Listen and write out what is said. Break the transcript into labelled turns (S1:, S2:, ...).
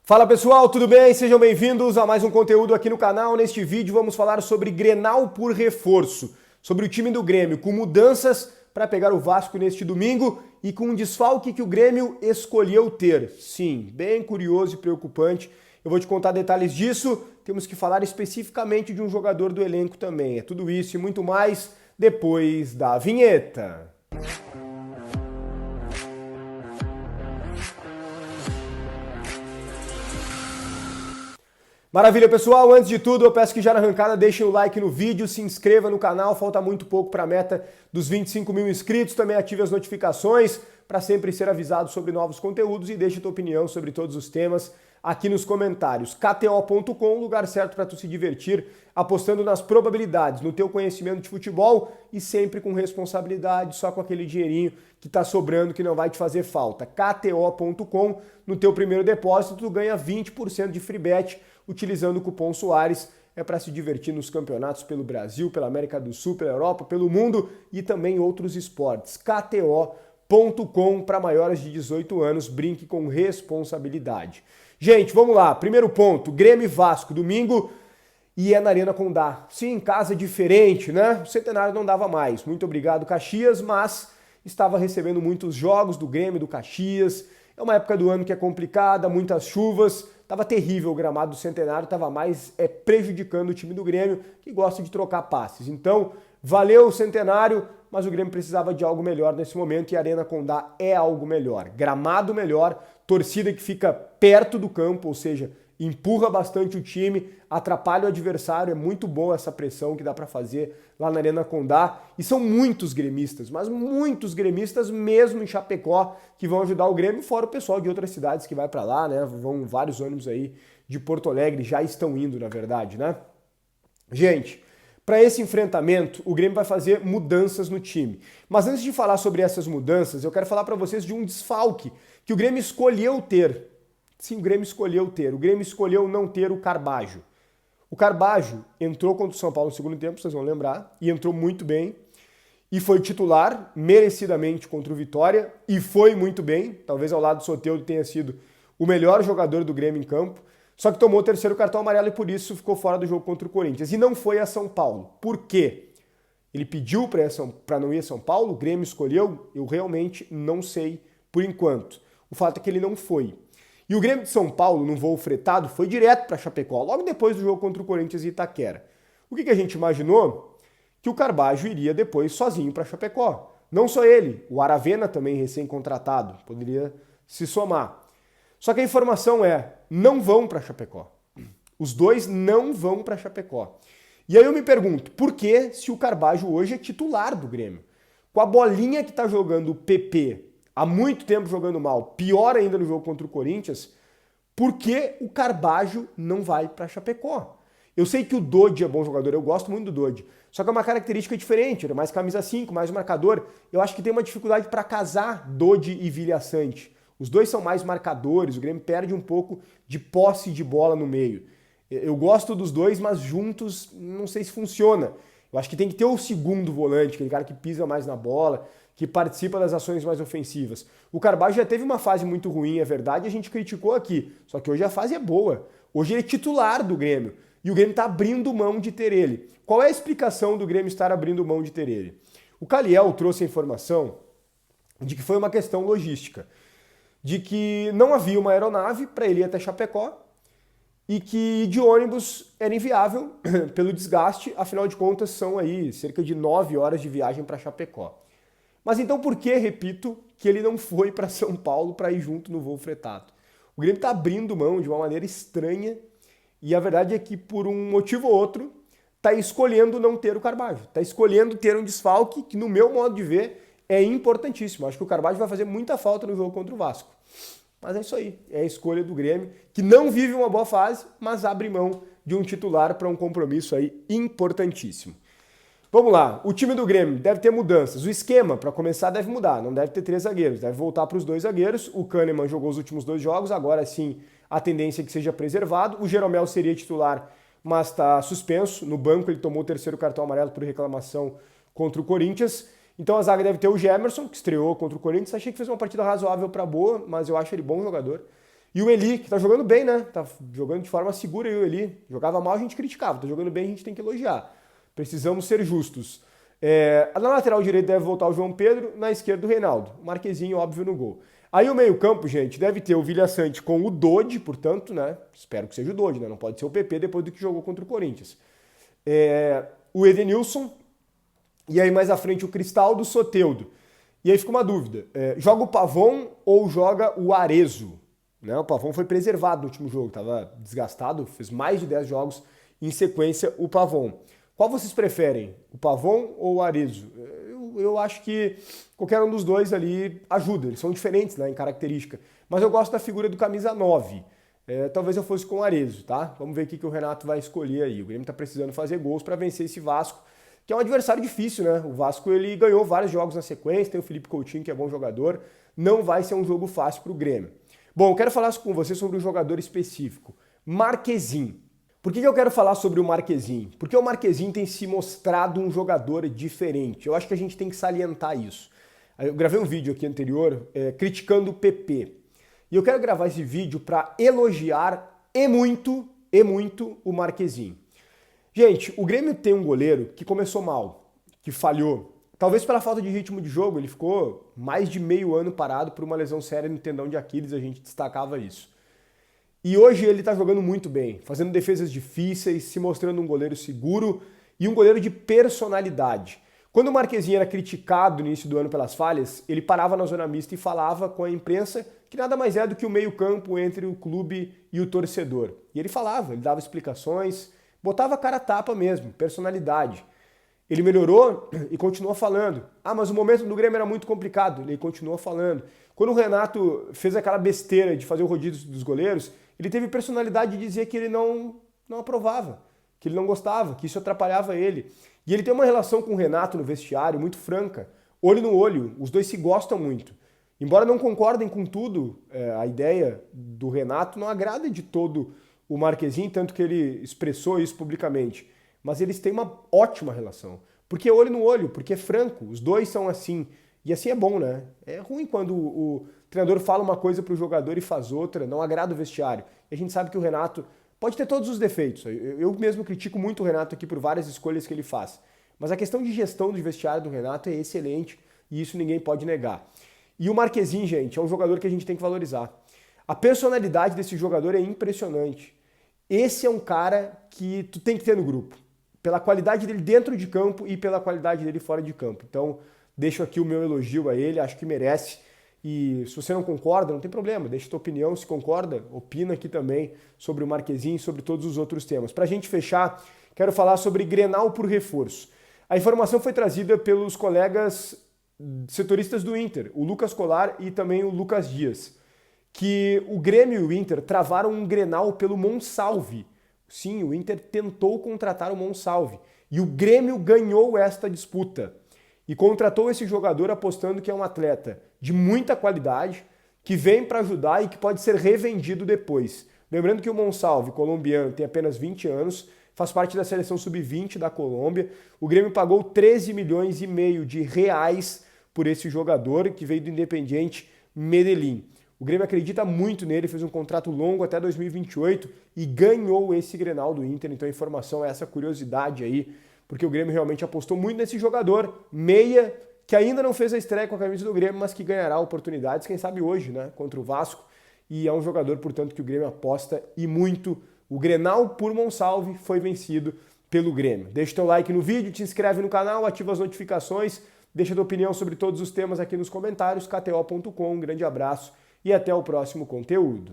S1: Fala pessoal, tudo bem? Sejam bem-vindos a mais um conteúdo aqui no canal. Neste vídeo vamos falar sobre Grenal por reforço, sobre o time do Grêmio, com mudanças para pegar o Vasco neste domingo e com um desfalque que o Grêmio escolheu ter. Sim, bem curioso e preocupante. Eu vou te contar detalhes disso. Temos que falar especificamente de um jogador do elenco também. É tudo isso e muito mais depois da vinheta. Maravilha, pessoal. Antes de tudo, eu peço que já na arrancada deixem o like no vídeo, se inscreva no canal, falta muito pouco para a meta dos 25 mil inscritos. Também ative as notificações para sempre ser avisado sobre novos conteúdos e deixe tua opinião sobre todos os temas aqui nos comentários. KTO.com, lugar certo para tu se divertir, apostando nas probabilidades, no teu conhecimento de futebol e sempre com responsabilidade, só com aquele dinheirinho que tá sobrando, que não vai te fazer falta. KTO.com, no teu primeiro depósito, tu ganha 20% de free bet utilizando o cupom Soares. É para se divertir nos campeonatos pelo Brasil, pela América do Sul, pela Europa, pelo mundo e também outros esportes. KTO.com, para maiores de 18 anos, brinque com responsabilidade. Gente, vamos lá. Primeiro ponto, Grêmio e Vasco, domingo, e é na Arena Condá. Sim, casa diferente, né? O Centenário não dava mais. Muito obrigado, Caxias, mas estava recebendo muitos jogos do Grêmio, do Caxias. É uma época do ano que é complicada, muitas chuvas. Tava terrível o gramado do Centenário, tava mais prejudicando o time do Grêmio, que gosta de trocar passes. Então, valeu o Centenário, mas o Grêmio precisava de algo melhor nesse momento e a Arena Condá é algo melhor. Gramado melhor, torcida que fica perto do campo, ou seja, empurra bastante o time, atrapalha o adversário, é muito boa essa pressão que dá para fazer lá na Arena Condá. E são muitos gremistas, mas muitos gremistas mesmo em Chapecó que vão ajudar o Grêmio, fora o pessoal de outras cidades que vai para lá, né? Vão vários ônibus aí de Porto Alegre, já estão indo, na verdade, né? Gente, para esse enfrentamento, o Grêmio vai fazer mudanças no time. Mas antes de falar sobre essas mudanças, eu quero falar para vocês de um desfalque que o Grêmio escolheu ter. Sim, o Grêmio escolheu ter. O Grêmio escolheu não ter o Carbajo. O Carbajo entrou contra o São Paulo no segundo tempo, vocês vão lembrar, e entrou muito bem. E foi titular, merecidamente, contra o Vitória, e foi muito bem. Talvez ao lado do Soteldo tenha sido o melhor jogador do Grêmio em campo. Só que tomou o terceiro cartão amarelo e por isso ficou fora do jogo contra o Corinthians. E não foi a São Paulo. Por quê? Ele pediu para não ir a São Paulo, o Grêmio escolheu? Eu realmente não sei por enquanto. O fato é que ele não foi. E o Grêmio de São Paulo, no voo fretado, foi direto para Chapecó, logo depois do jogo contra o Corinthians e Itaquera. O que a gente imaginou? Que o Carbajo iria depois sozinho para Chapecó. Não só ele, o Aravena também recém-contratado, poderia se somar. Só que a informação é, não vão para Chapecó. Os dois não vão para Chapecó. E aí eu me pergunto, por que se o Carbajo hoje é titular do Grêmio? Com a bolinha que está jogando o PP, há muito tempo jogando mal, pior ainda no jogo contra o Corinthians, por que o Carbajo não vai para Chapecó? Eu sei que o Dodi é bom jogador, eu gosto muito do Dodi, só que é uma característica diferente, ele é mais camisa 5, mais marcador. Eu acho que tem uma dificuldade para casar Dodi e Vilha Sante. Os dois são mais marcadores, o Grêmio perde um pouco de posse de bola no meio. Eu gosto dos dois, mas juntos não sei se funciona. Eu acho que tem que ter o segundo volante, aquele cara que pisa mais na bola, que participa das ações mais ofensivas. O Carbajo já teve uma fase muito ruim, é verdade, a gente criticou aqui. Só que hoje a fase é boa. Hoje ele é titular do Grêmio. E o Grêmio está abrindo mão de ter ele. Qual é a explicação do Grêmio estar abrindo mão de ter ele? O Caliel trouxe a informação de que foi uma questão logística. De que não havia uma aeronave para ele ir até Chapecó e que de ônibus era inviável pelo desgaste, afinal de contas são aí cerca de 9 horas de viagem para Chapecó. Mas então por que, repito, que ele não foi para São Paulo para ir junto no voo fretado? O Grêmio está abrindo mão de uma maneira estranha e a verdade é que por um motivo ou outro está escolhendo não ter o Carbajo, está escolhendo ter um desfalque que no meu modo de ver é importantíssimo. Acho que o Carbajo vai fazer muita falta no jogo contra o Vasco. Mas é isso aí, é a escolha do Grêmio, que não vive uma boa fase, mas abre mão de um titular para um compromisso aí importantíssimo. Vamos lá, o time do Grêmio deve ter mudanças. O esquema, para começar, deve mudar. Não deve ter 3 zagueiros, deve voltar para os 2 zagueiros. O Kahneman jogou os últimos 2 jogos, agora sim a tendência é que seja preservado. O Jeromel seria titular, mas está suspenso. No banco ele tomou o terceiro cartão amarelo por reclamação contra o Corinthians. Então a zaga deve ter o Gemerson, que estreou contra o Corinthians. Achei que fez uma partida razoável para boa, mas eu acho ele bom jogador. E o Eli, que tá jogando bem, né? Tá jogando de forma segura aí o Eli. Jogava mal, a gente criticava. Tá jogando bem, a gente tem que elogiar. Precisamos ser justos. Na lateral direita deve voltar o João Pedro, na esquerda o Reinaldo. O Marquezinho, óbvio, no gol. Aí o meio-campo, gente, deve ter o Vilhaçante com o Dodi, portanto, né? Espero que seja o Dodi, né? Não pode ser o PP depois do que jogou contra o Corinthians. O Edenilson, e aí mais à frente o Cristaldo, o Soteldo. E aí fica uma dúvida: joga o Pavon ou joga o Arezzo? Né? O Pavon foi preservado no último jogo, estava desgastado, fez mais de 10 jogos em sequência o Pavon. Qual vocês preferem, o Pavon ou o Arezzo? Eu acho que qualquer um dos dois ali ajuda, eles são diferentes, né, em característica. Mas eu gosto da figura do camisa 9. Talvez eu fosse com o Arezzo, tá? Vamos ver o que o Renato vai escolher aí. O Grêmio está precisando fazer gols para vencer esse Vasco, que é um adversário difícil, né? O Vasco ele ganhou vários jogos na sequência, tem o Felipe Coutinho, que é bom jogador. Não vai ser um jogo fácil para o Grêmio. Bom, eu quero falar com você sobre um jogador específico, Marquezin. Por que eu quero falar sobre o Marquezin? Porque o Marquezin tem se mostrado um jogador diferente. Eu acho que a gente tem que salientar isso. Eu gravei um vídeo aqui anterior criticando o PP. E eu quero gravar esse vídeo para elogiar e muito o Marquezin. Gente, o Grêmio tem um goleiro que começou mal, que falhou. Talvez pela falta de ritmo de jogo, ele ficou mais de meio ano parado por uma lesão séria no tendão de Aquiles, a gente destacava isso. E hoje ele está jogando muito bem, fazendo defesas difíceis, se mostrando um goleiro seguro e um goleiro de personalidade. Quando o Marquezin era criticado no início do ano pelas falhas, ele parava na zona mista e falava com a imprensa que nada mais é do que o meio-campo entre o clube e o torcedor. E ele falava, ele dava explicações, botava a cara a tapa mesmo, personalidade. Ele melhorou e continuou falando. Mas o momento do Grêmio era muito complicado. Ele continuou falando. Quando o Renato fez aquela besteira de fazer o rodízio dos goleiros, ele teve personalidade de dizer que ele não aprovava, que ele não gostava, que isso atrapalhava ele. E ele tem uma relação com o Renato no vestiário muito franca, olho no olho. Os dois se gostam muito. Embora não concordem com tudo, a ideia do Renato não agrada de todo o Marquezin, tanto que ele expressou isso publicamente. Mas eles têm uma ótima relação. Porque é olho no olho, porque é franco. Os dois são assim. E assim é bom, né? É ruim quando o treinador fala uma coisa para o jogador e faz outra, não agrada o vestiário. E a gente sabe que o Renato pode ter todos os defeitos. Eu mesmo critico muito o Renato aqui por várias escolhas que ele faz. Mas a questão de gestão do vestiário do Renato é excelente e isso ninguém pode negar. E o Marquezin, gente, é um jogador que a gente tem que valorizar. A personalidade desse jogador é impressionante. Esse é um cara que tu tem que ter no grupo. Pela qualidade dele dentro de campo e pela qualidade dele fora de campo. Então, deixo aqui o meu elogio a ele, acho que merece. E se você não concorda, não tem problema, deixa a tua opinião, se concorda, opina aqui também sobre o Marquezin e sobre todos os outros temas. Para a gente fechar, quero falar sobre Grenal por reforço. A informação foi trazida pelos colegas setoristas do Inter, o Lucas Colar e também o Lucas Dias, que o Grêmio e o Inter travaram um Grenal pelo Monsalve. Sim, o Inter tentou contratar o Monsalve e o Grêmio ganhou esta disputa e contratou esse jogador apostando que é um atleta de muita qualidade, que vem para ajudar e que pode ser revendido depois. Lembrando que o Monsalve, colombiano, tem apenas 20 anos, faz parte da seleção sub-20 da Colômbia. O Grêmio pagou 13 milhões e meio de reais por esse jogador que veio do Independiente Medellín. O Grêmio acredita muito nele, fez um contrato longo até 2028 e ganhou esse Grenal do Inter. Então a informação é essa curiosidade aí, porque o Grêmio realmente apostou muito nesse jogador, meia, que ainda não fez a estreia com a camisa do Grêmio, mas que ganhará oportunidades, quem sabe hoje, né, contra o Vasco. E é um jogador, portanto, que o Grêmio aposta e muito. O Grenal por Monsalve foi vencido pelo Grêmio. Deixa o teu like no vídeo, te inscreve no canal, ativa as notificações, deixa a tua opinião sobre todos os temas aqui nos comentários, kto.com. Um grande abraço e até o próximo conteúdo.